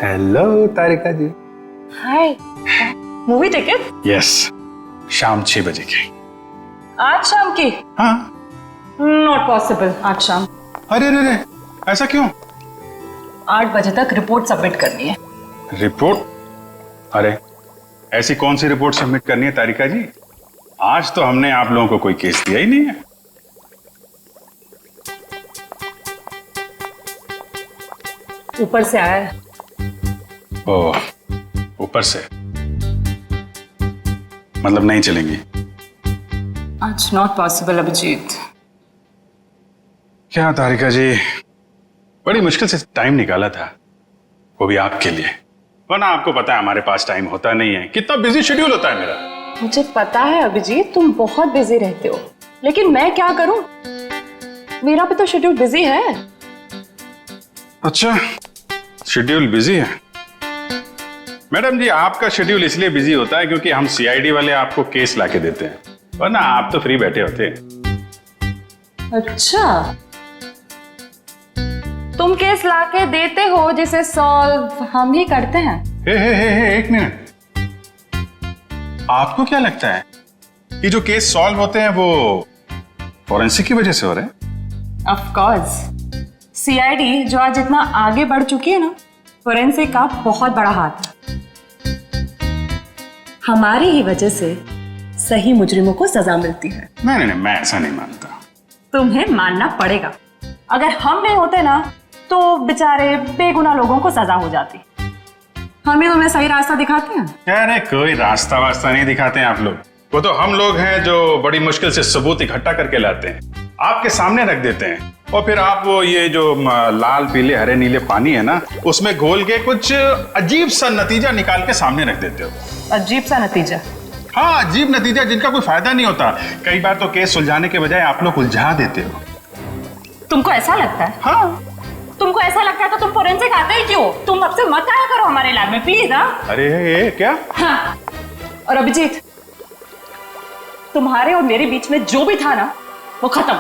Hello तारिका जी। हाय, movie ticket? Yes, शाम 6 बजे की। आज शाम की? हाँ। नॉट पॉसिबल आज शाम। अरे अरे अरे, ऐसा क्यों? 8 बजे तक रिपोर्ट सबमिट करनी है। रिपोर्ट? अरे ऐसी कौन सी रिपोर्ट सबमिट करनी है तारिका जी? आज तो हमने आप लोगों को कोई केस दिया ही नहीं है। ऊपर से आया है। ओह, ऊपर से मतलब नहीं चलेंगी? आज नॉट पॉसिबल अभिजीत। क्या तारिका जी, बड़ी मुश्किल से टाइम निकाला था, वो भी आपके लिए। वरना आपको पता है हमारे पास टाइम होता नहीं है, कितना बिजी शेड्यूल होता है मेरा। मुझे पता है अभिजीत, तुम बहुत बिजी रहते हो, लेकिन मैं क्या करूं? मेरा भी तो शेड्यूल बिजी है। अच्छा, शेड्यूल बिजी है? मैडम जी, आपका शेड्यूल इसलिए बिजी होता है क्योंकि हम सीआईडी वाले आपको केस लाके देते हैं, वरना आप तो फ्री बैठे होते। अच्छा, तुम केस लाके देते हो जिसे सॉल्व हम ही करते हैं। हे, एक मिनट। आपको क्या लगता है कि जो केस सॉल्व होते हैं वो फॉरेंसिक की वजह से हो रहे हैं? ऑफ कोर्स, सीआईडी जो आज इतना आगे बढ़ चुकी है ना, फोरेंसिक का बहुत बड़ा हाथ है। हमारी ही वजह से सही मुजरिमों को सजा मिलती है। नहीं, मैं ऐसा नहीं मानता। तुम्हें मानना पड़ेगा। अगर हम नहीं होते ना तो बेचारे बेगुनाह लोगों को सजा हो जाती। हम ही तुम्हें सही रास्ता दिखाते हैं। अरे कोई रास्ता वास्ता नहीं दिखाते हैं आप लोग, वो तो हम लोग हैं जो बड़ी मुश्किल से सबूत इकट्ठा करके लाते हैं, आपके सामने रख देते हैं, और फिर आप वो ये जो लाल पीले हरे नीले पानी है ना, उसमें घोल के कुछ अजीब सा नतीजा निकाल के सामने रख देते हो। अजीब सा नतीजा? हाँ, अजीब नतीजा जिनका कोई फायदा नहीं होता। कई बार तो केस सुलझाने के बजाय आप लोग उलझा देते हो। तुमको ऐसा लगता है? हाँ। तुमको ऐसा लगता है तो तुम फोरेंसिक आते ही क्यों? तुम अब से मत आया करो हमारे लैब में प्लीज। हाँ? अरे ये क्या? हाँ। और अभिजीत, तुम्हारे और मेरे बीच में जो भी था ना, वो खत्म।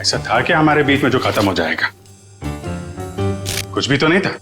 ऐसा था क्या हमारे बीच में जो खत्म हो जाएगा? कुछ भी तो नहीं था।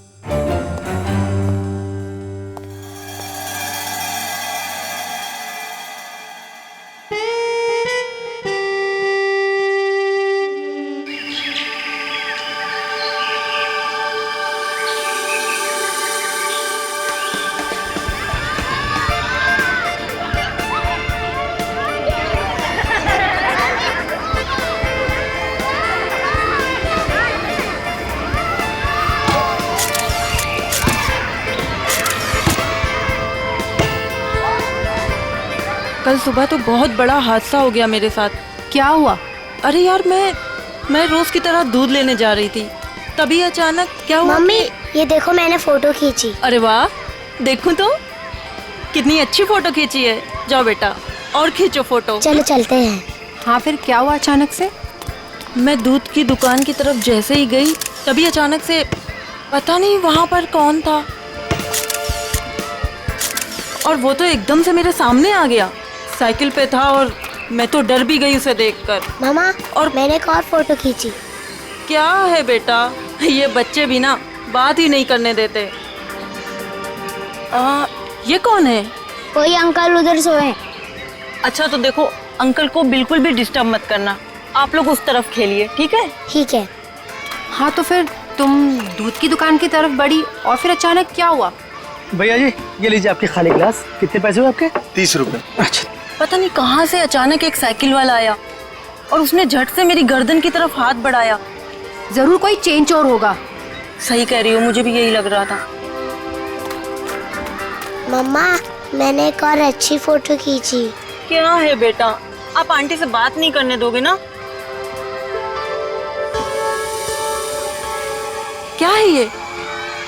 कल सुबह तो बहुत बड़ा हादसा हो गया मेरे साथ। क्या हुआ? अरे यार, मैं रोज की तरह दूध लेने जा रही थी, तभी अचानक क्या हुआ? मम्मी, ये देखो मैंने फोटो खींची। अरे वाह, देखूं तो कितनी अच्छी फोटो खींची है। जाओ बेटा और खींचो फोटो। चलो चलते हैं। हाँ, फिर क्या हुआ अचानक से? मैं दूध की दुकान की तरफ जैसे ही गई, तभी अचानक से पता नहीं वहां पर कौन था, और वो तो एकदम से मेरे सामने आ गया। साइकिल पे था और मैं तो डर भी गई उसे देखकर। मामा, और मैंने एक और फोटो खींची। क्या है बेटा, ये बच्चे भी ना बात ही नहीं करने देते। ये कौन है? कोई अंकल उधर सोए। अच्छा तो देखो, अंकल को बिल्कुल भी डिस्टर्ब मत करना, आप लोग उस तरफ खेलिए, ठीक है? ठीक है। हाँ, तो फिर तुम दूध की दुकान की तरफ बढ़ी और फिर अचानक क्या हुआ? भैया जी, ये लीजिए आपके खाली गिलास। कितने पैसे हुए आपके? 30 रुपए। अच्छा। पता नहीं कहाँ से अचानक एक साइकिल वाला आया और उसने झट से मेरी गर्दन की तरफ हाथ बढ़ाया। जरूर कोई चेन चोर होगा। सही कह रही हो, मुझे भी यही लग रहा था। मम्मा, मैंने एक और अच्छी फोटो खींची। क्या है बेटा, आप आंटी से बात नहीं करने दोगे ना? क्या है ये?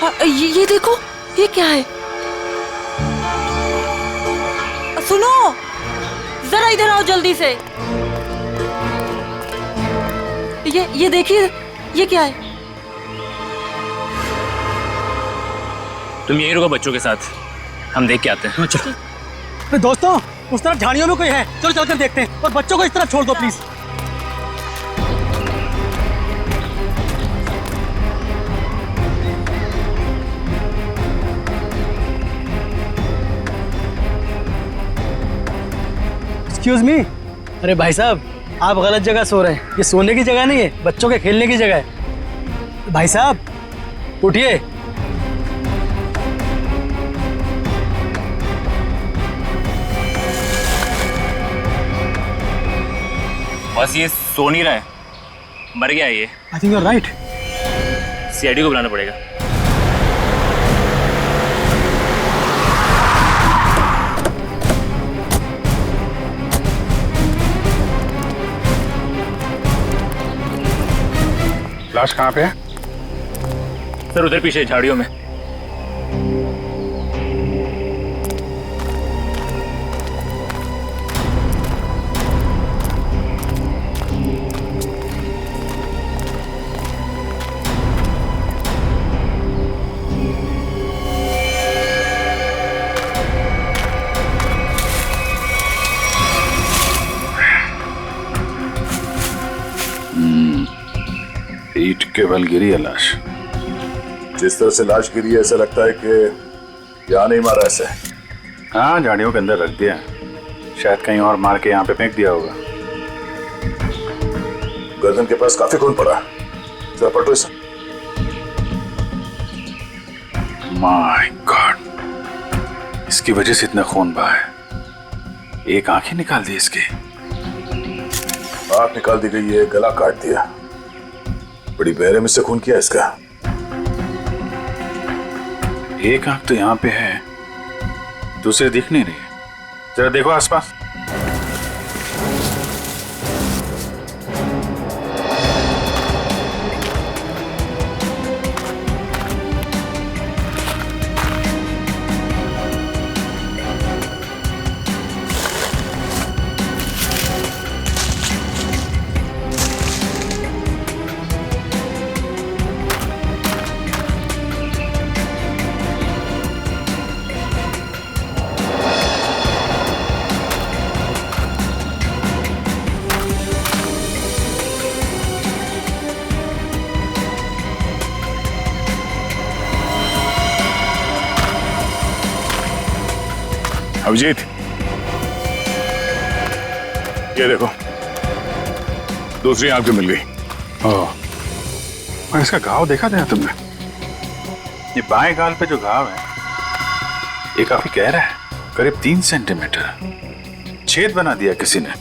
हाँ, ये देखो, ये क्या है? सुनो, जरा इधर आओ जल्दी से। ये देखिए, ये क्या है? तुम यहीं रुको बच्चों के साथ, हम देख के आते हैं। चलो। दोस्तों, उस तरफ झाड़ियों में कोई है, चलो चलकर देखते हैं। और बच्चों को इस तरफ छोड़ दो प्लीज। Excuse me. अरे भाई साहब, आप गलत जगह सो रहे हैं। ये सोने की जगह नहीं है, बच्चों के खेलने की जगह है। भाई साहब उठिए। बस ये सो नहीं रहा है, मर गया है ये। I think you are right. CID को बुलाना पड़ेगा। लाश कहाँ पे है? सर उधर पीछे झाड़ियों में। ईंट के बल गिरी है लाश। जिस तरह से लाश गिरी है ऐसा लगता है कि यहाँ नहीं मारा ऐसे। हाँ, झाड़ियों के अंदर रख दिया, शायद कहीं और मार के यहाँ पे फेंक दिया होगा। गर्दन के पास काफी खून पड़ा, जरा पलटो इसे। माय गॉड, इसकी वजह से इतना खून बहा है। एक आंख ही निकाल दी इसकी। आंख निकाल दी गई है, गला काट दिया, बड़ी बेरहमी से खून किया इसका। एक आंख तो यहाँ पे है, दूसरे दिख नहीं रही। जरा देखो आसपास। अभिजीत, ये देखो, दूसरी आंख भी मिल गई। और इसका घाव देखा था तुमने? ये बाएं गाल पे जो घाव है ये काफी गहरा है, करीब 3 सेंटीमीटर। छेद बना दिया किसी ने।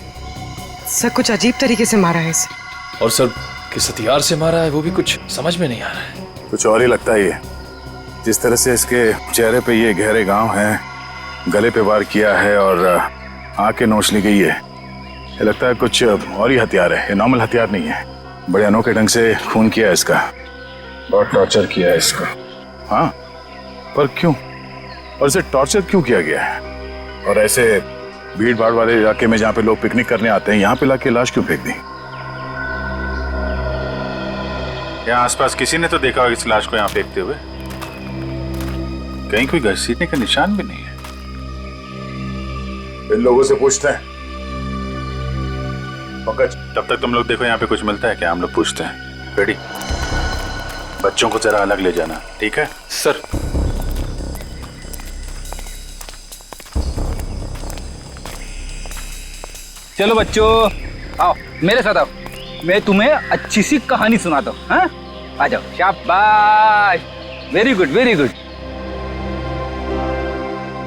सर कुछ अजीब तरीके से मारा है इसे। और सर किस हथियार से मारा है वो भी कुछ समझ में नहीं आ रहा है। कुछ और ही लगता है ये। जिस तरह से इसके चेहरे पे ये गहरे घाव हैं, गले पे वार किया है और आंखें नोच ली गई है, ये लगता है कुछ और ही हथियार है। ये नॉर्मल हथियार नहीं है। बड़े अनोखे ढंग से खून किया है इसका, बहुत टॉर्चर किया है इसका। हाँ, पर क्यों? और इसे टॉर्चर क्यों किया गया है? और ऐसे भीड़ भाड़ वाले इलाके में जहाँ पे लोग पिकनिक करने आते हैं, यहाँ पे लाके लाश क्यों फेंक दी? यहाँ आसपास किसी ने तो देखा होगा इस लाश को यहाँ फेंकते हुए। कहीं कोई घसीटने का निशान भी नहीं है। इन लोगों से पूछते हैं। पंकज, तब तक तुम लोग देखो यहाँ पे कुछ मिलता है क्या, हम लोग पूछते हैं। रेडी? बच्चों को जरा अलग ले जाना, ठीक है? सर चलो बच्चों, आओ मेरे साथ आओ, मैं तुम्हें अच्छी सी कहानी सुनाता हूँ। हाँ, आ जाओ। शाबाश, वेरी गुड वेरी गुड।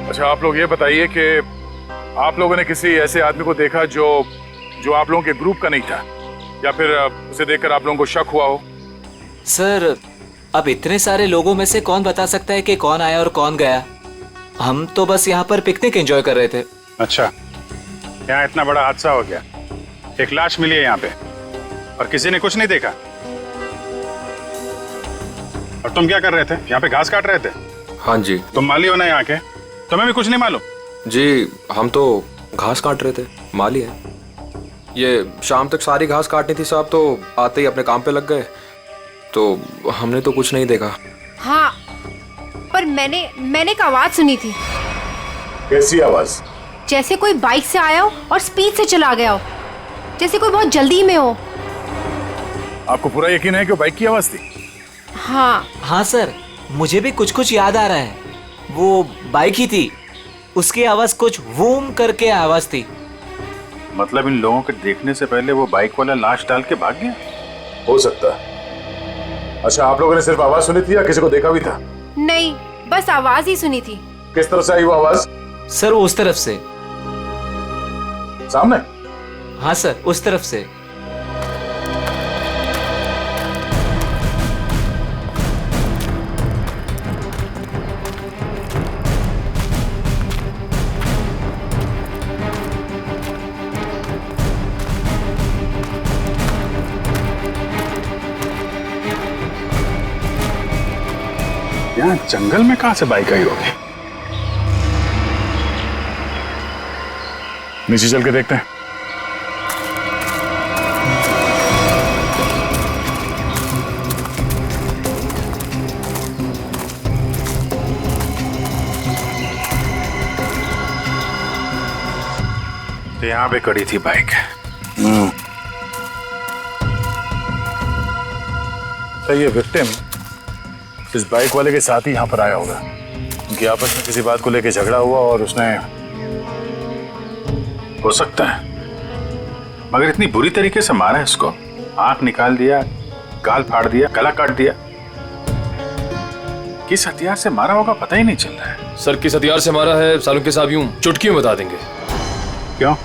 अच्छा, आप लोग ये बताइए कि आप लोगों ने किसी ऐसे आदमी को देखा जो आप लोगों के ग्रुप का नहीं था, या फिर उसे देखकर आप लोगों को शक हुआ हो? सर अब इतने सारे लोगों में से कौन बता सकता है कि कौन आया और कौन गया। हम तो बस यहाँ पर पिकनिक एंजॉय कर रहे थे। अच्छा, यहाँ इतना बड़ा हादसा हो गया, एक लाश मिली है यहाँ पे और किसी ने कुछ नहीं देखा। और तुम क्या कर रहे थे? यहाँ पे घास काट रहे थे? हाँ जी। तुम माली हो ना यहाँ के, तुम्हें भी कुछ नहीं मालूम? जी हम तो घास काट रहे थे, माली है। ये शाम तक सारी घास काटनी थी साहब, तो आते ही अपने काम पे लग गए, तो हमने तो कुछ नहीं देखा। हाँ, पर मैंने एक आवाज सुनी थी। कैसी आवाज? जैसे कोई बाइक से आया हो और स्पीड से चला गया हो, जैसे कोई बहुत जल्दी में हो। आपको पूरा यकीन है कि वो बाइक की आवाज थी? हाँ सर, मुझे भी कुछ कुछ याद आ रहा है। वो बाइक ही थी, उसकी आवाज कुछ वूम करके आवाज थी। मतलब इन लोगों के देखने से पहले वो बाइक वाला लाश डाल के भाग गया? हो सकता है। अच्छा, आप लोगों ने सिर्फ आवाज सुनी थी या किसी को देखा भी था? नहीं, बस आवाज ही सुनी थी। किस तरफ से आई वो आवाज? सर वो उस तरफ से। सामने? हाँ सर, उस तरफ से। यहाँ जंगल में कहां से बाइक आई होगी? नीचे चल के देखते हैं। तो यहाँ पे खड़ी थी बाइक। तो ये विक्टिम इस बाइक वाले के साथ ही यहाँ पर आया होगा। उनकी आपस में किसी बात को लेकर झगड़ा हुआ और उसने, हो सकता है, मगर इतनी बुरी तरीके से मारा है इसको। आंख निकाल दिया, गाल फाड़ दिया, गला काट दिया। किस हथियार से मारा होगा पता ही नहीं चल रहा है। सर किस हथियार से मारा है सालुंके साहब यूं चुटकी में बता देंगे। क्यों?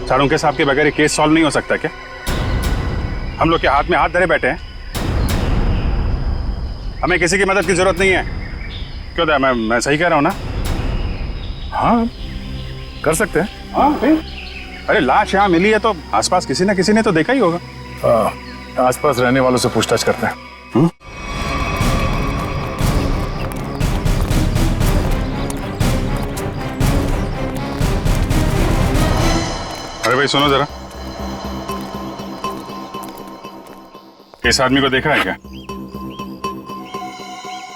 सालुंके साहब के बगैर ये केस सॉल्व नहीं हो सकता क्या? हम लोग के हाथ में हाथ धरे बैठे हैं। हमें किसी की मदद की जरूरत नहीं है। क्यों दया, मैं सही कह रहा हूं ना? हाँ, कर सकते हैं। हाँ भाई, अरे लाश यहाँ मिली है तो आसपास किसी ना किसी ने तो देखा ही होगा। आसपास रहने वालों से पूछताछ करते हैं। अरे भाई सुनो जरा, इस आदमी को देखा है क्या?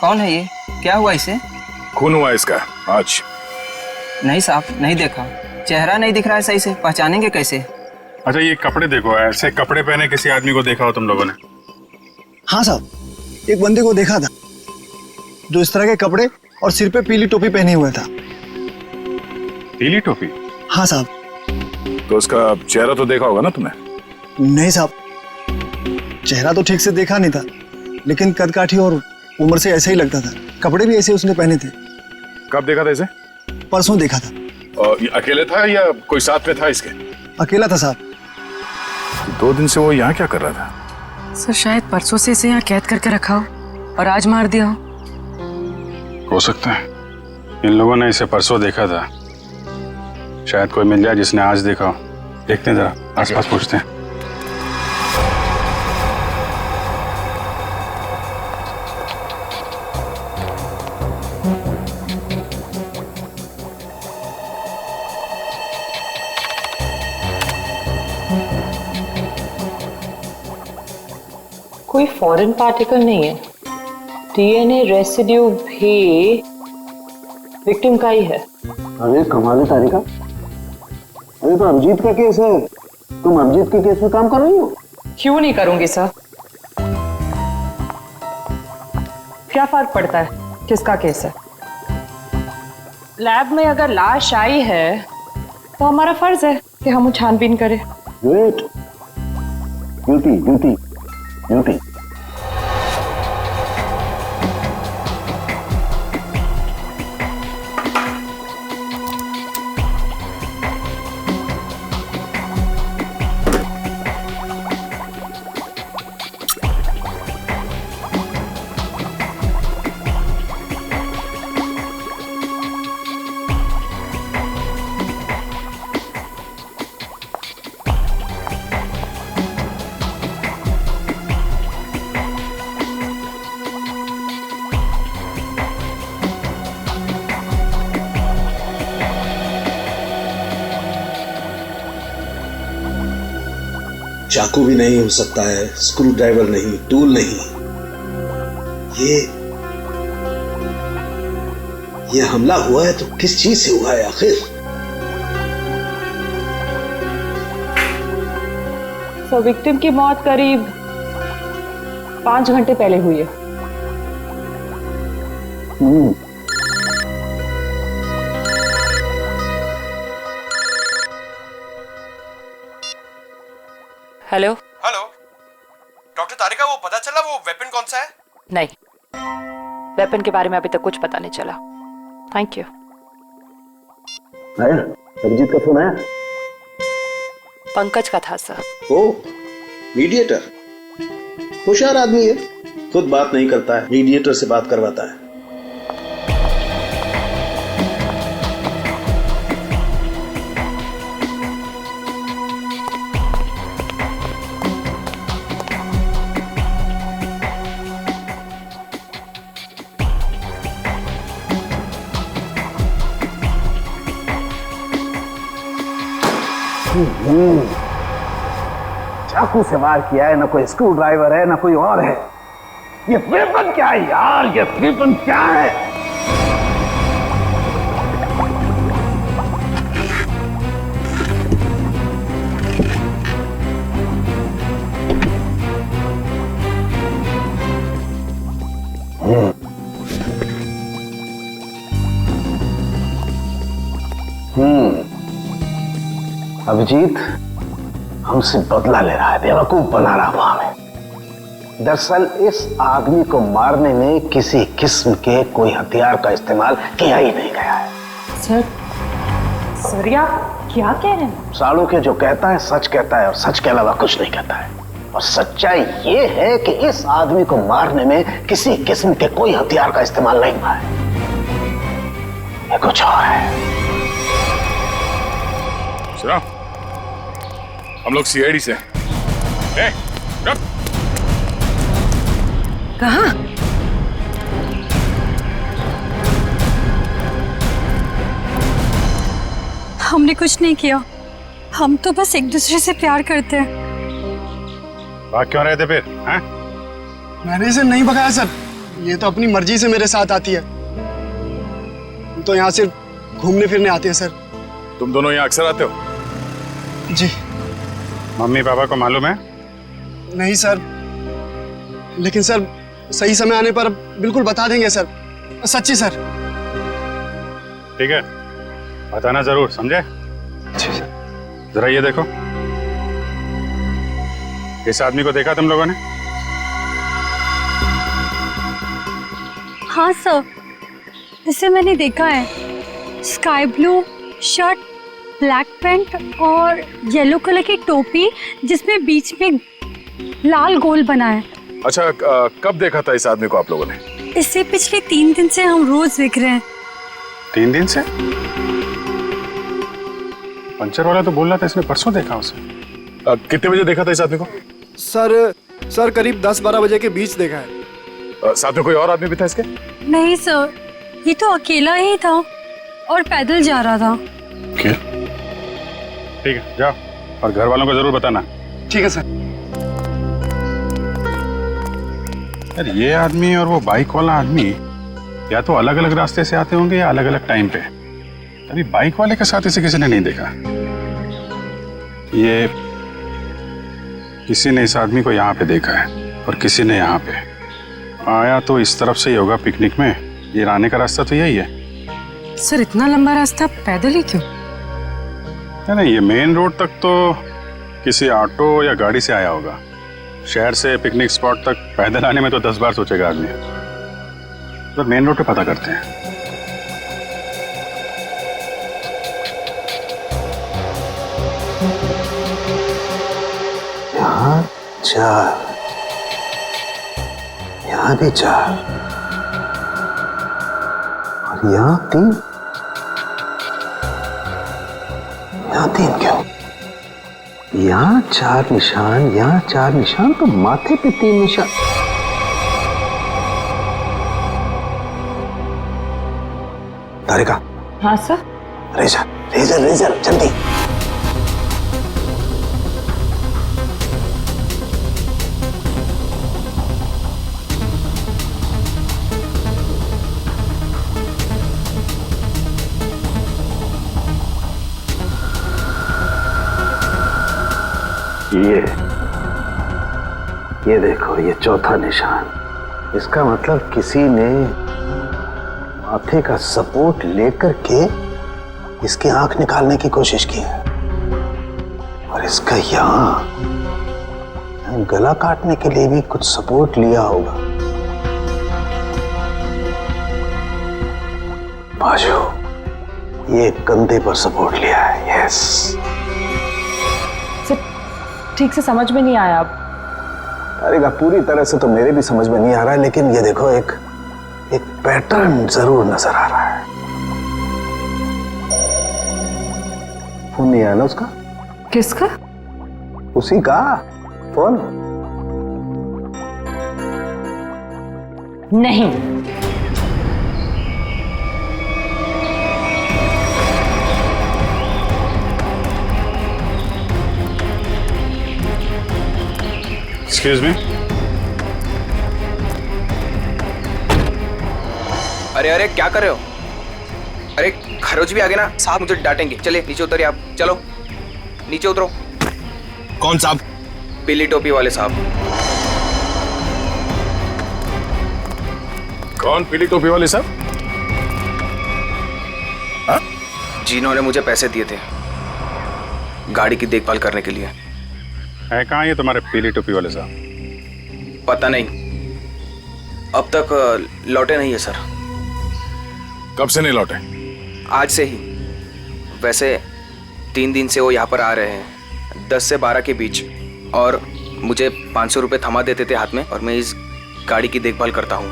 कौन है ये? क्या हुआ इसे? खून हुआ इसका आज। नहीं साहब, नहीं देखा। चेहरा नहीं दिख रहा है सही से, पहचानेंगे कैसे? अच्छा ये कपड़े देखो, ऐसे कपड़े पहने किसी आदमी को देखा हो तुम लोगों ने? हाँ साहब, एक बंदे को देखा था जो इस तरह के कपड़े और सिर पे पीली टोपी पहने हुए था। पीली टोपी? हाँ साहब। तो उसका चेहरा तो देखा होगा ना तुमने? नहीं साहब, चेहरा तो ठीक से देखा नहीं था, लेकिन कदकाठी और उम्र से ऐसा ही लगता था। कपड़े भी ऐसे उसने पहने थे। कब देखा था इसे? परसों देखा था। और ये अकेले था या कोई साथ में था इसके? अकेला था साहब। 2 दिन से वो यहाँ क्या कर रहा था? सर शायद परसों से इसे यहाँ कैद करके रखा हो और आज मार दिया हो सकता है इन लोगों ने इसे परसों देखा था। शायद कोई मिल जाए जिसने आज देखा हो। देखते हैं जरा, आसपास पूछते हैं। कोई फॉरेन पार्टिकल नहीं है। डीएनए रेसिड्यू भी विक्टिम का ही है। अरे कमाल है तारिका, अरे तो अभिजीत का केस है, तुम अभिजीत के केस में काम कर रही हो? क्यों नहीं करूंगी सर? क्या फर्क पड़ता है किसका केस है? लैब में अगर लाश आई है तो हमारा फर्ज है कि हम छानबीन करें। Wait, duty duty duty. चाकू भी नहीं हो सकता है, स्क्रू ड्राइवर नहीं, टूल नहीं। ये हमला हुआ है तो किस चीज से हुआ है आखिर? सो विक्टिम की मौत करीब 5 घंटे पहले हुई है। हेलो। हेलो डॉक्टर तारिका, वो पता चला वो वेपन कौन सा है? नहीं, वेपन के बारे में अभी तक कुछ पता नहीं चला। Thank you. आया अभिजीत का फोन आया? पंकज का था सर। ओ मीडिएटर, होशियार आदमी है, खुद बात नहीं करता है, मीडिएटर से बात करवाता है। चाकू से वार किया है, ना कोई स्क्रू ड्राइवर है, ना कोई और है। ये वेपन क्या है यार? ये वेपन क्या है? अभिजीत हमसे बदला ले रहा है, बेवकूफ बना रहा वो हमें। दरअसल इस आदमी को मारने में किसी किस्म के कोई हथियार का इस्तेमाल किया ही नहीं गया है। सर आप क्या कह रहे हैं? साड़ू के जो कहता है सच कहता है और सच के अलावा कुछ नहीं कहता है। और सच्चाई ये है कि इस आदमी को मारने में किसी किस्म के कोई हथियार का इस्तेमाल नहीं हुआ है। ये कुछ और है। हम लोग सीआईडी से। कहाँ? हमने कुछ नहीं किया, हम तो बस एक दूसरे से प्यार करते हैं। भाग क्यों रहे थे फिर? हैं? मैंने इसे नहीं भगाया सर, ये तो अपनी मर्जी से मेरे साथ आती है। हम तो यहाँ सिर्फ घूमने फिरने आते हैं सर। तुम दोनों यहाँ अक्सर आते हो? जी। मम्मी पापा को मालूम है? नहीं सर, लेकिन सर सही समय आने पर बिल्कुल बता देंगे सर, सच्ची सर। ठीक है, बताना जरूर, समझे? जरा ये देखो, इस आदमी को देखा तुम लोगों ने? हाँ सर, इसे मैंने देखा है। Sky blue shirt, black pant और येलो कलर की टोपी जिसमें बीच में लाल गोल बना है। अच्छा, कब देखा था इस आदमी को आप लोगों ने? इससे पिछले 3 दिन से हम रोज देख रहे हैं। 3 दिन से? पंचर वाला तो बोल रहा था इसने परसों देखा उसे। कितने बजे देखा था इस आदमी को? सर करीब 10-12 बजे के बीच देखा है। साथ में कोई और आदमी भी था इसके? नहीं सर, ये तो अकेला ही था और पैदल जा रहा था। क्या? ठीक है, जाओ और घर वालों को जरूर बताना। ठीक है सर। यार ये आदमी और वो बाइक वाला आदमी या तो अलग अलग रास्ते से आते होंगे या अलग अलग टाइम पे। अभी बाइक वाले के साथ इसे किसी ने नहीं देखा। ये किसी ने इस आदमी को यहाँ पे देखा है और किसी ने यहाँ पे। आया तो इस तरफ से ही होगा पिकनिक में। ये आने का रास्ता तो यही है। सर इतना लंबा रास्ता पैदल ही क्यों? नहीं, ये मेन रोड तक तो किसी ऑटो या गाड़ी से आया होगा। शहर से पिकनिक स्पॉट तक पैदल आने में तो 10 बार सोचेगा आदमी। तो मेन रोड पे पता करते हैं। यहाँ 4, यहाँ भी 4 और यहाँ 3। यहाँ 3 क्यों? यहाँ 4 निशान, यहाँ 4 निशान, तो माथे पे 3 निशान। तारिका। हाँ सर। रेजर रेजर रेजर जल्दी। ये ये देखो, ये चौथा निशान। इसका मतलब किसी ने माथे का सपोर्ट लेकर के इसकी आंख निकालने की कोशिश की है। और इसका यहाँ गला काटने के लिए भी कुछ सपोर्ट लिया होगा। बाजू, ये कंधे पर सपोर्ट लिया है। यस। ठीक से समझ में नहीं आया अब। तारिका, पूरी तरह से तो मेरे भी समझ में नहीं आ रहा है, लेकिन ये देखो एक पैटर्न जरूर नजर आ रहा है। फोन नहीं आया ना उसका? किसका? उसी का फोन। नहीं। Excuse me. अरे अरे क्या कर रहे हो? अरे खरोच भी आ गए ना साहब, मुझे डांटेंगे। चले नीचे उतरिए आप, चलो नीचे उतरो। कौन साहब? पीली टोपी वाले साहब। कौन पीली टोपी वाले साहब? हाँ? जिन्होंने मुझे पैसे दिए थे गाड़ी की देखभाल करने के लिए। है कहाँ ये तुम्हारे पीली टोपी वाले साहब? पता नहीं, अब तक लौटे नहीं है सर। कब से नहीं लौटे? आज से ही। वैसे 3 दिन से वो यहाँ पर आ रहे हैं, 10 से 12 के बीच, और मुझे 500 रुपये थमा देते थे हाथ में, और मैं इस गाड़ी की देखभाल करता हूँ।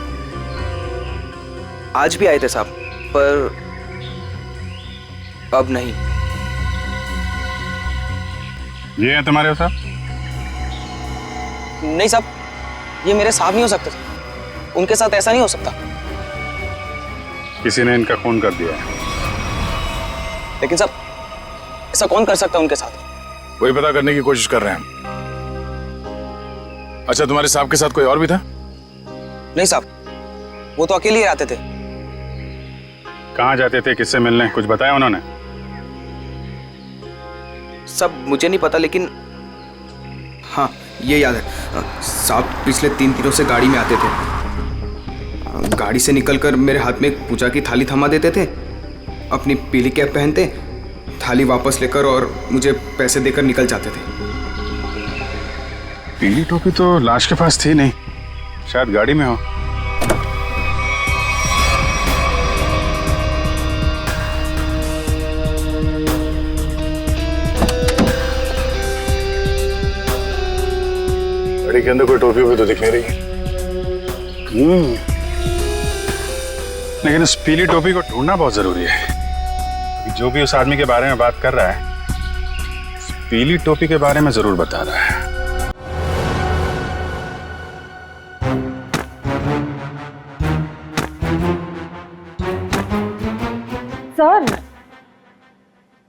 आज भी आए थे साहब, पर अब नहीं। ये है तुम्हारे साहब? नहीं साहब, ये मेरे साहब नहीं हो सकते। उनके साथ ऐसा नहीं हो सकता। किसी ने इनका खून कर दिया है। लेकिन साहब, ऐसा कौन कर सकता है उनके साथ? वही पता करने की कोशिश कर रहे हैं हम। अच्छा, तुम्हारे साहब के साथ कोई और भी था? नहीं साहब, वो तो अकेले ही रहते थे। कहाँ जाते थे, किससे मिलने, कुछ बताया उन्होंने? सब मुझे नहीं पता, लेकिन हाँ ये याद है, साहब पिछले 3 दिनों से गाड़ी में आते थे। गाड़ी से निकलकर मेरे हाथ में एक पूजा की थाली थमा देते थे, अपनी पीली कैप पहनते, थाली वापस लेकर और मुझे पैसे देकर निकल जाते थे। पीली टोपी तो लाश के पास थी नहीं, शायद गाड़ी में हो। गाड़ी के अंदर कोई टोपी हुई तो दिख नहीं रही। लेकिन उस पीली टोपी को ढूंढना बहुत जरूरी है। जो भी उस आदमी के बारे में बात कर रहा है, उस पीली टोपी के बारे में जरूर बता रहा है। सर,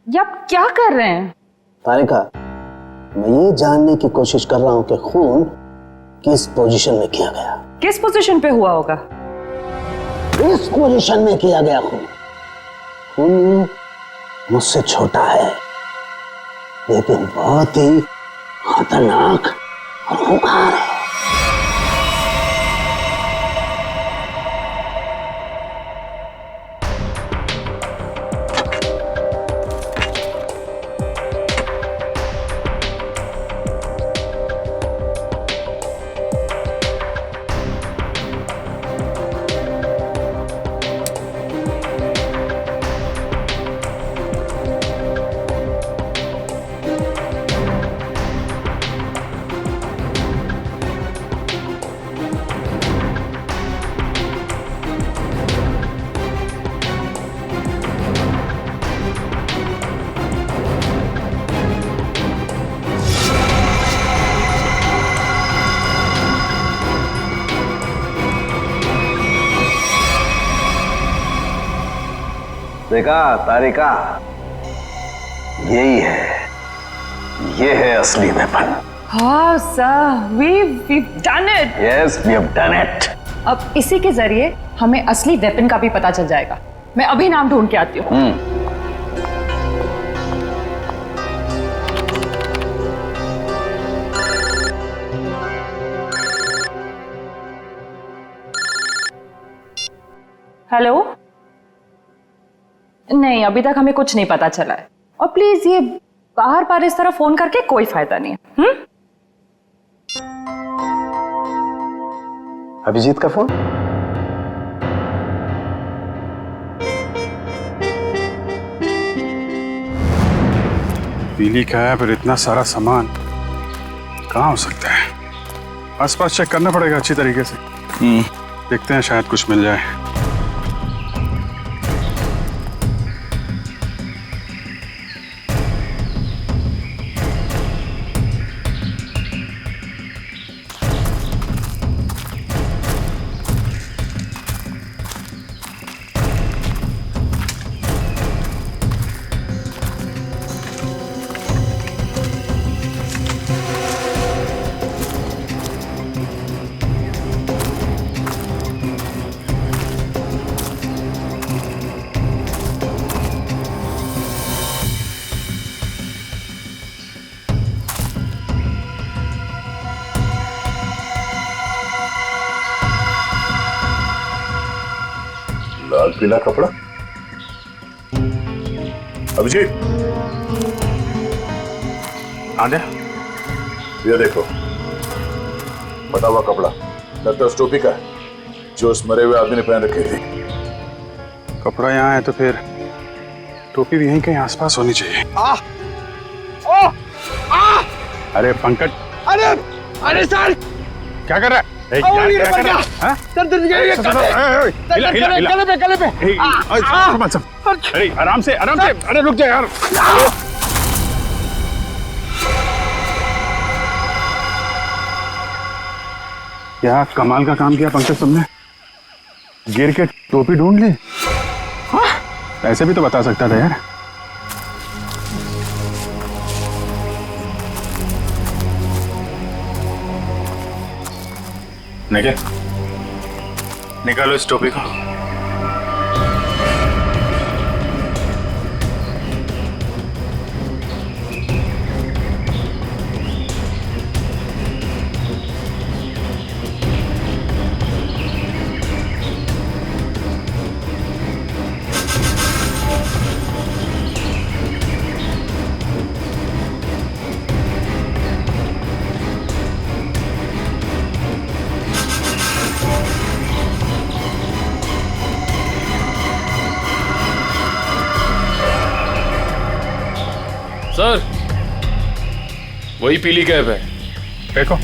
ये आप क्या कर रहे हैं? तारिका, मैं ये जानने की कोशिश कर रहा हूं कि खून किस पोजीशन में किया गया। किस पोजीशन पे हुआ होगा? इस पोजीशन में किया गया खून। खून मुझसे छोटा है, लेकिन बहुत ही खतरनाक और खूंखार है। देखा तारिका, यही है, ये है असली वेपन। हाँ sir, we've done it. Yes, we have done it. अब इसी के जरिए हमें असली वेपन का भी पता चल जाएगा। मैं अभी नाम ढूंढ के आती हूँ। हेलो। नहीं, अभी तक हमें कुछ नहीं पता चला है। और प्लीज ये बाहर बार इस तरह फोन करके कोई फायदा नहीं है। अभिजीत का फोन? पीली का है, फिर इतना सारा सामान कहाँ हो सकता है? आसपास चेक करना पड़ेगा अच्छी तरीके से। देखते हैं, शायद कुछ मिल जाए। लाल पीला कपड़ा। अभिजीत, आ जा। ये देखो, फटा हुआ कपड़ा, लगता है उस टोपी का है जो उस मरे हुए आदमी ने पहन रखी थी। कपड़ा यहाँ है तो फिर टोपी भी यहीं कहीं आसपास होनी चाहिए। अरे पंकज, अरे सर, क्या कर रहा है? सर गले पे। अरे आराम से, अरे रुक जा यार। क्या कमाल का काम किया पंकज तुमने, गिर के टोपी ढूंढ ली। ऐसे भी तो बता सकता था यार। निकालो इस टोपी को। सर, वही पीली कैब है। देखो,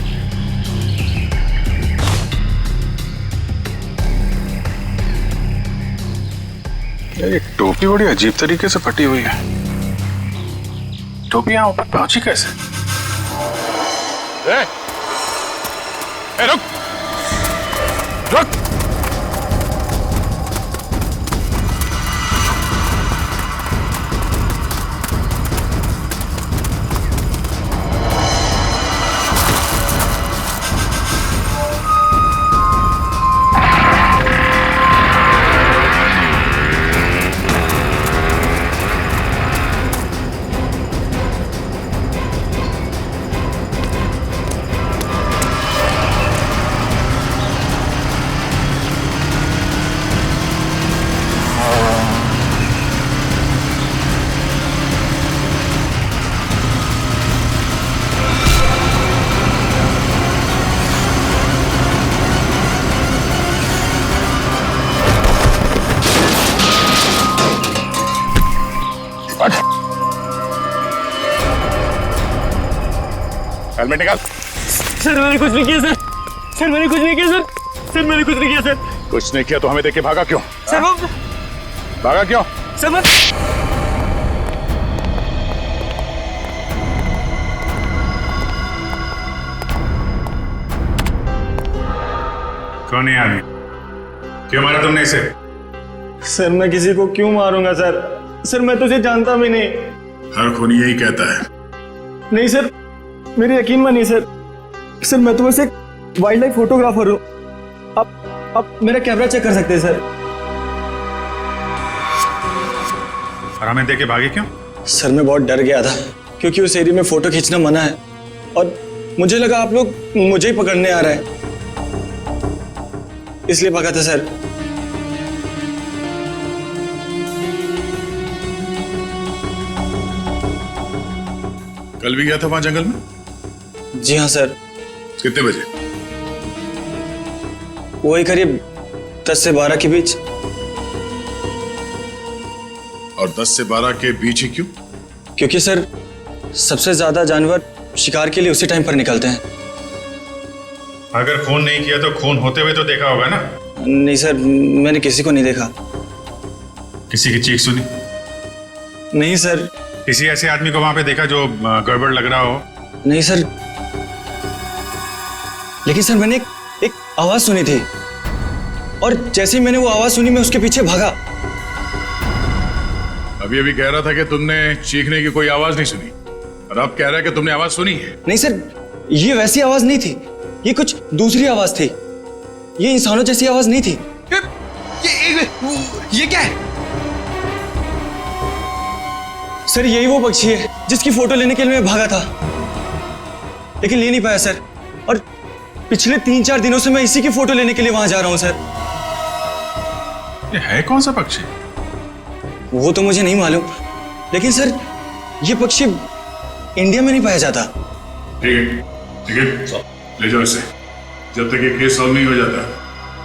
ये टोपी बड़ी अजीब तरीके से फटी हुई है। टोपी यहाँ ऊपर पहुंची कैसे? रुक रुक। हेलमेट निकाल। सर मैंने कुछ नहीं किया सर। सर मैंने कुछ नहीं किया सर। सर मैंने कुछ नहीं किया सर। कुछ नहीं किया तो हमें देख के भागा क्यों? सर वो भागा क्यों? सर मैं कौन है आदमी? क्यों मारा तुमने इसे? सर मैं किसी को क्यों मारूंगा सर? सर मैं तुझे जानता भी नहीं। हर खूनी यही कहता है। नहीं सर, मेरी यकीन मानिए सर। सर मैं तो बस एक वाइल्ड लाइफ फोटोग्राफर हूँ। आप मेरा कैमरा चेक कर सकते हैं सर। और हमें देख के भागे क्यों? सर मैं बहुत डर गया था क्योंकि उस एरिया में फोटो खींचना मना है और मुझे लगा आप लोग मुझे ही पकड़ने आ रहे हैं, इसलिए भागा था सर। कल भी गया था वहां जंगल में? जी हाँ सर। कितने बजे? वही करीब 10 से 12 के बीच। और 10 से 12 के बीच ही क्यों? क्योंकि सर सबसे ज्यादा जानवर शिकार के लिए उसी टाइम पर निकलते हैं। अगर खून नहीं किया तो खून होते हुए तो देखा होगा ना? नहीं सर, मैंने किसी को नहीं देखा। किसी की चीख सुनी? नहीं सर। किसी ऐसे आदमी को वहां पे देखा जो गड़बड़ लग रहा हो? नहीं सर, लेकिन सर मैंने एक आवाज सुनी थी और जैसे ही मैंने वो आवाज सुनी मैं उसके पीछे भागा। अभी अभी कह रहा था कि तुमने चीखने की कोई आवाज नहीं सुनी और अब कह रहा है कि तुमने आवाज सुनी है। नहीं सर, ये वैसी आवाज नहीं थी, ये कुछ दूसरी आवाज थी। ये इंसानों जैसी आवाज नहीं थी। ये क्या है? सर यही वो पक्षी है जिसकी फोटो लेने के लिए मैं भागा था, लेकिन ले नहीं पाया सर। और पिछले 3-4 दिनों से मैं इसी की फोटो लेने के लिए वहां जा रहा हूं सर। ये है कौन सा पक्षी? वो तो मुझे नहीं मालूम, लेकिन सर ये पक्षी इंडिया में नहीं पाया जाता। ठीक है, ले जाओ इसे। जब तक ये केस सॉल्व नहीं हो जाता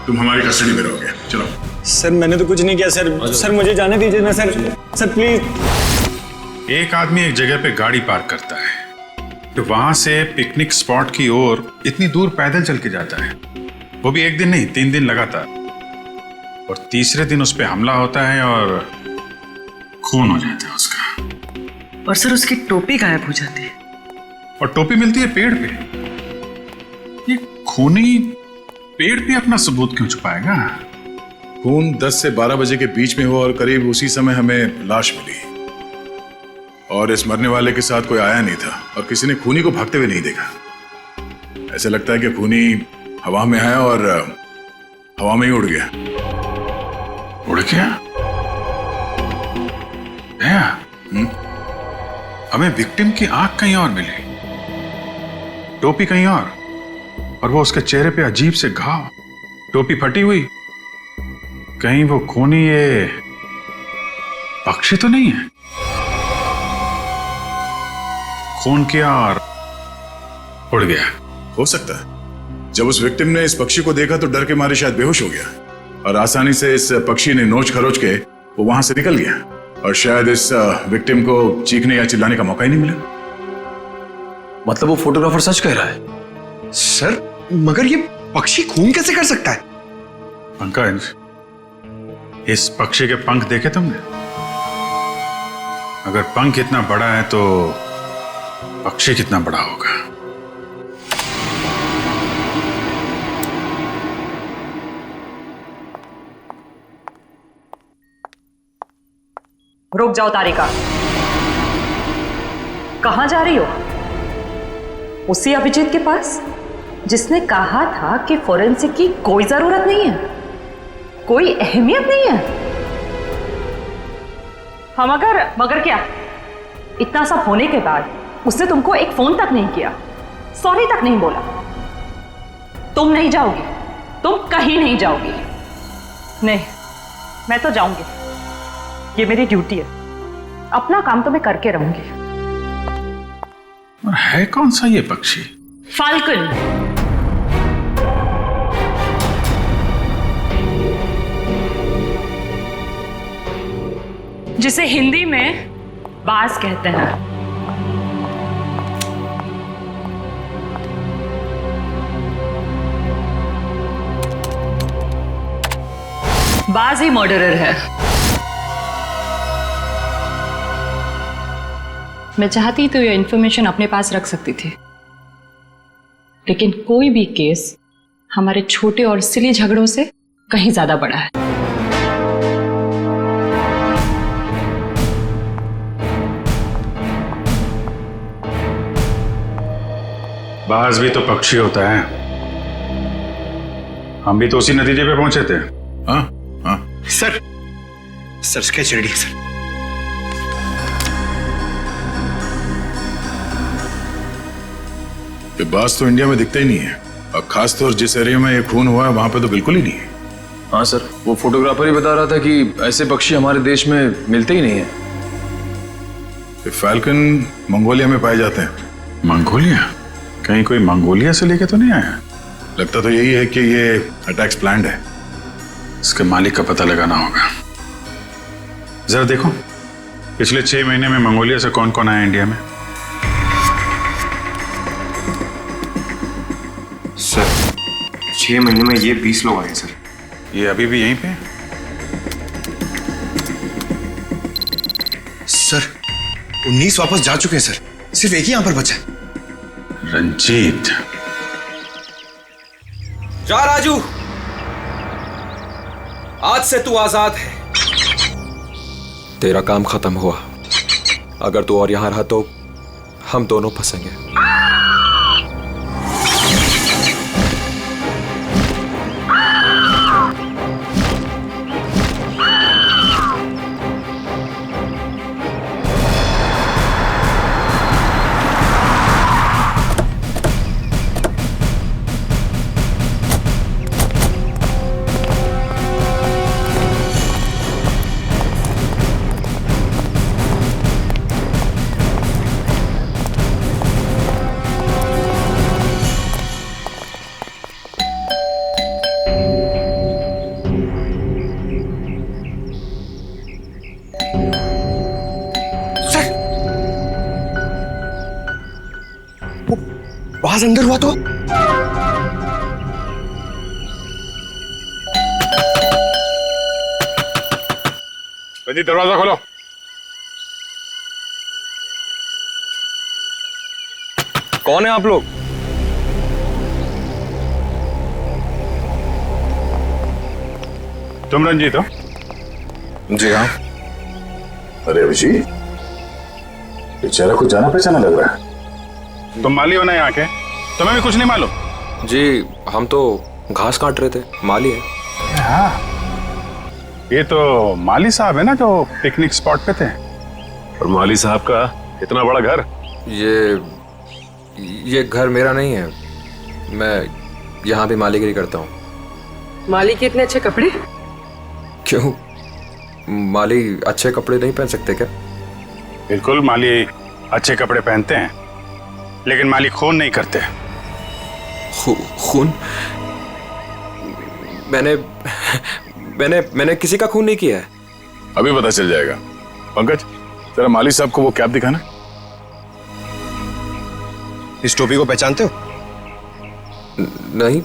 तुम हमारी कस्टडी में रहोगे। चलो। सर मैंने तो कुछ नहीं किया सर। सर मुझे जाने दीजिए ना सर। Sir please. एक आदमी एक जगह पे गाड़ी पार्क करता है तो वहां से पिकनिक स्पॉट की ओर इतनी दूर पैदल चल के जाता है, वो भी एक दिन नहीं 3 दिन लगातार, और तीसरे दिन उस पर हमला होता है और खून हो जाता है उसका। और सर उसकी टोपी गायब हो जाती है। और टोपी मिलती है पेड़ पे। ये खूनी पेड़ पे अपना सबूत क्यों छुपाएगा? खून 10 से 12 बजे के बीच में हुआ और करीब उसी समय हमें लाश मिली और इस मरने वाले के साथ कोई आया नहीं था और किसी ने खूनी को भागते हुए नहीं देखा। ऐसा लगता है कि खूनी हवा में आया और हवा में ही उड़ गया। उड़ गया? हमें विक्टिम की आंख कहीं और मिली, टोपी कहीं और वो उसके चेहरे पे अजीब से घाव, टोपी फटी हुई। कहीं वो खूनी ये पक्षी तो नहीं है? खून किया और उड़ गया। हो सकता है जब उस विक्टिम ने इस पक्षी को देखा तो डर के मारे शायद बेहोश हो गया और आसानी से इस पक्षी ने नोच खरोच के वो वहां से निकल गया और शायद इस विक्टिम को चीखने या चिल्लाने का मौका ही नहीं मिला। मतलब वो फोटोग्राफर सच कह रहा है? सर मगर ये पक्षी खून कैसे कर सकता है? पंकज, इस पक्षी के पंख देखे तुमने? अगर पंख इतना बड़ा है तो पक्षी कितना बड़ा होगा? रुक जाओ तारिका, कहां जा रही हो? उसी अभिजीत के पास जिसने कहा था कि फोरेंसिक की कोई जरूरत नहीं है, कोई अहमियत नहीं है। हम मगर क्या? इतना सब होने के बाद उसने तुमको एक फोन तक नहीं किया, सॉरी तक नहीं बोला। तुम नहीं जाओगी, तुम कहीं नहीं जाओगी। नहीं, मैं तो जाऊंगी, ये मेरी ड्यूटी है। अपना काम तो मैं करके रहूंगी। है कौन सा ये पक्षी? फाल्कन। जिसे हिंदी में बाज कहते हैं। बाज ही मर्डरर है। मैं चाहती तो ये इंफॉर्मेशन अपने पास रख सकती थी, लेकिन कोई भी केस हमारे छोटे और सिली झगड़ों से कहीं ज्यादा बड़ा है। बाज भी तो पक्षी होता है। हम भी तो उसी नतीजे पे पहुंचे थे। हाँ हाँ सर स्केच रेडी सर। ये बाज तो इंडिया में दिखता ही नहीं है और खासतौर जिस एरिया में ये खून हुआ है वहां पे तो बिल्कुल ही नहीं है। हाँ सर, वो फोटोग्राफर ही बता रहा था कि ऐसे पक्षी हमारे देश में मिलते ही नहीं है। फैल्कन मंगोलिया में पाए जाते हैं। मंगोलिया? कहीं कोई मंगोलिया से लेके तो नहीं आया? लगता तो यही है कि ये अटैक्स प्लान्ड है। इसके मालिक का पता लगाना होगा। जरा देखो पिछले 6 महीने में मंगोलिया से कौन कौन आया इंडिया में। सर 6 महीने में ये 20 लोग आए सर। ये अभी भी यहीं पे हैं? सर 19 वापस जा चुके हैं सर, सिर्फ एक ही यहां पर बचा है। रंजीत। जा राजू, आज से तू आजाद है। तेरा काम खत्म हुआ। अगर तू और यहां रहा तो हम दोनों फंसेंगे। आवाज अंदर हुआ तो रंजीत दरवाजा खोलो। कौन है आप लोग? तुम रंजीत हो? जी हाँ। अरे अभिजीत, बेचारा कुछ जाना पहचाना लग रहा है। तुम माली हो ना यहाँ के? तुम्हें भी कुछ नहीं मालूम? जी हम तो घास काट रहे थे, माली है। हाँ, ये तो माली साहब है ना जो पिकनिक स्पॉट पे थे। और माली साहब का इतना बड़ा घर? ये घर मेरा नहीं है, मैं यहाँ भी मालीगिरी करता हूँ। माली के इतने अच्छे कपड़े? क्यों, माली अच्छे कपड़े नहीं पहन सकते क्या? बिल्कुल, माली अच्छे कपड़े पहनते हैं, लेकिन माली खून नहीं करते। खून? मैंने किसी का खून नहीं किया है। अभी पता चल जाएगा। पंकज, जरा माली साहब को वो कैप दिखाना। इस टोपी को पहचानते हो? नहीं।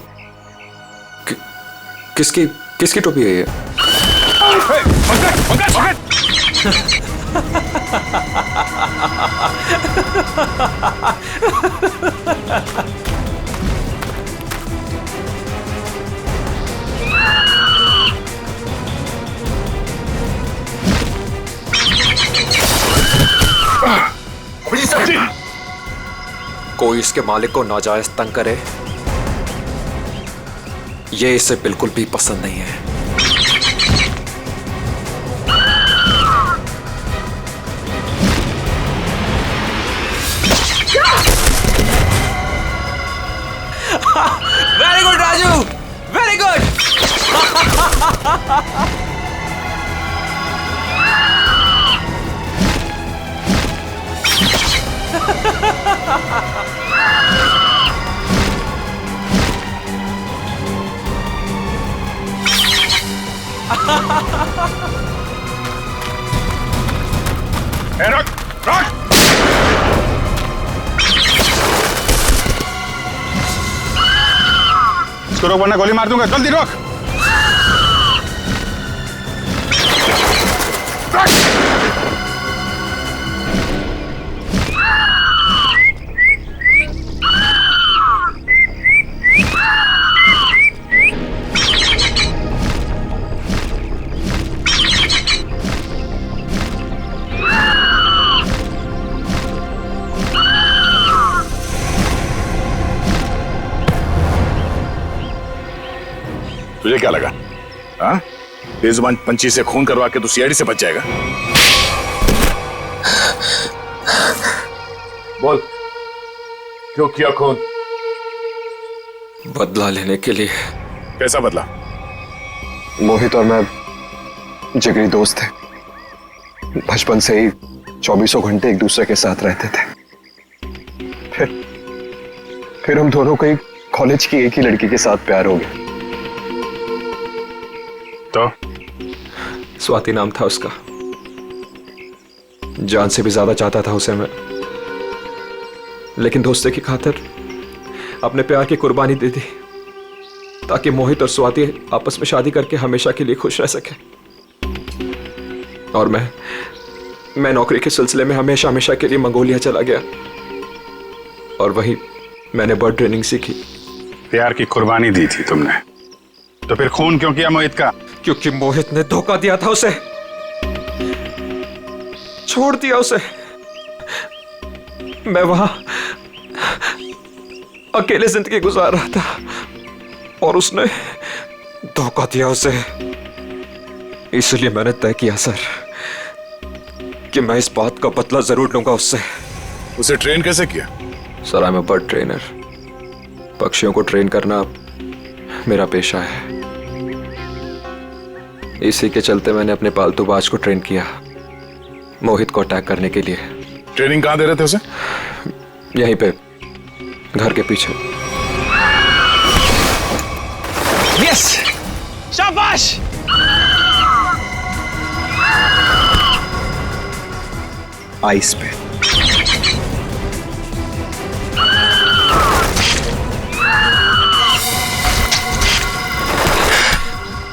किसकी टोपी है ये? कोई इसके मालिक को नाजायज तंग करे, ये इसे बिल्कुल भी पसंद नहीं है। Very good Raju, very good. रुक, रुक। इसको रोक वरना गोली मार दूंगा। जल्दी रोक। तुझे क्या लगा? हाँ, बेजुबान पंछी से खून करवा के तू सीआईडी से बच जाएगा? बोल, क्यों किया खून? बदला लेने के लिए। कैसा बदला? मोहित और मैं जिगरी दोस्त थे, बचपन से ही 24 घंटे एक दूसरे के साथ रहते थे। फिर हम दोनों को एक कॉलेज की एक ही लड़की के साथ प्यार हो गया। तो स्वाति नाम था उसका। जान से भी ज्यादा चाहता था उसे मैं, लेकिन दोस्ती की खातिर अपने प्यार की कुर्बानी दे दी ताकि मोहित और स्वाति आपस में शादी करके हमेशा के लिए खुश रह सके। और मैं नौकरी के सिलसिले में हमेशा हमेशा के लिए मंगोलिया चला गया और वहीं मैंने बर्ड ट्रेनिंग सीखी। प्यार की कुर्बानी दी थी तुमने, तो फिर खून क्यों किया मोहित का? क्योंकि मोहित ने धोखा दिया था उसे, छोड़ दिया उसे। मैं वहां अकेले जिंदगी गुजार रहा था और उसने धोखा दिया उसे। इसलिए मैंने तय किया सर कि मैं इस बात का बदला जरूर लूंगा उससे। उसे ट्रेन कैसे किया? Sir I am a bird trainer. पक्षियों को ट्रेन करना मेरा पेशा है। इसी के चलते मैंने अपने पालतू बाज को ट्रेन किया मोहित को अटैक करने के लिए। ट्रेनिंग कहां दे रहे थे उसे? यहीं पे घर के पीछे। यस, शाबाश। आइस पे।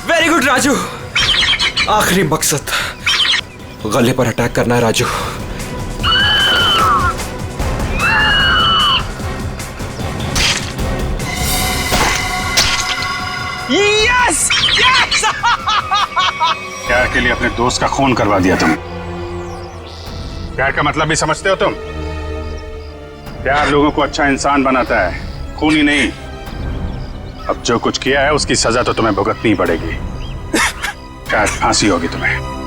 Very good Raju. आखिरी मकसद गले पर अटैक करना है राजू। Yes yes. प्यार के लिए अपने दोस्त का खून करवा दिया तुम। प्यार का मतलब भी समझते हो तुम? प्यार लोगों को अच्छा इंसान बनाता है, खून ही नहीं। अब जो कुछ किया है उसकी सजा तो तुम्हें भुगतनी पड़ेगी। शायद फांसी होगी तुम्हें।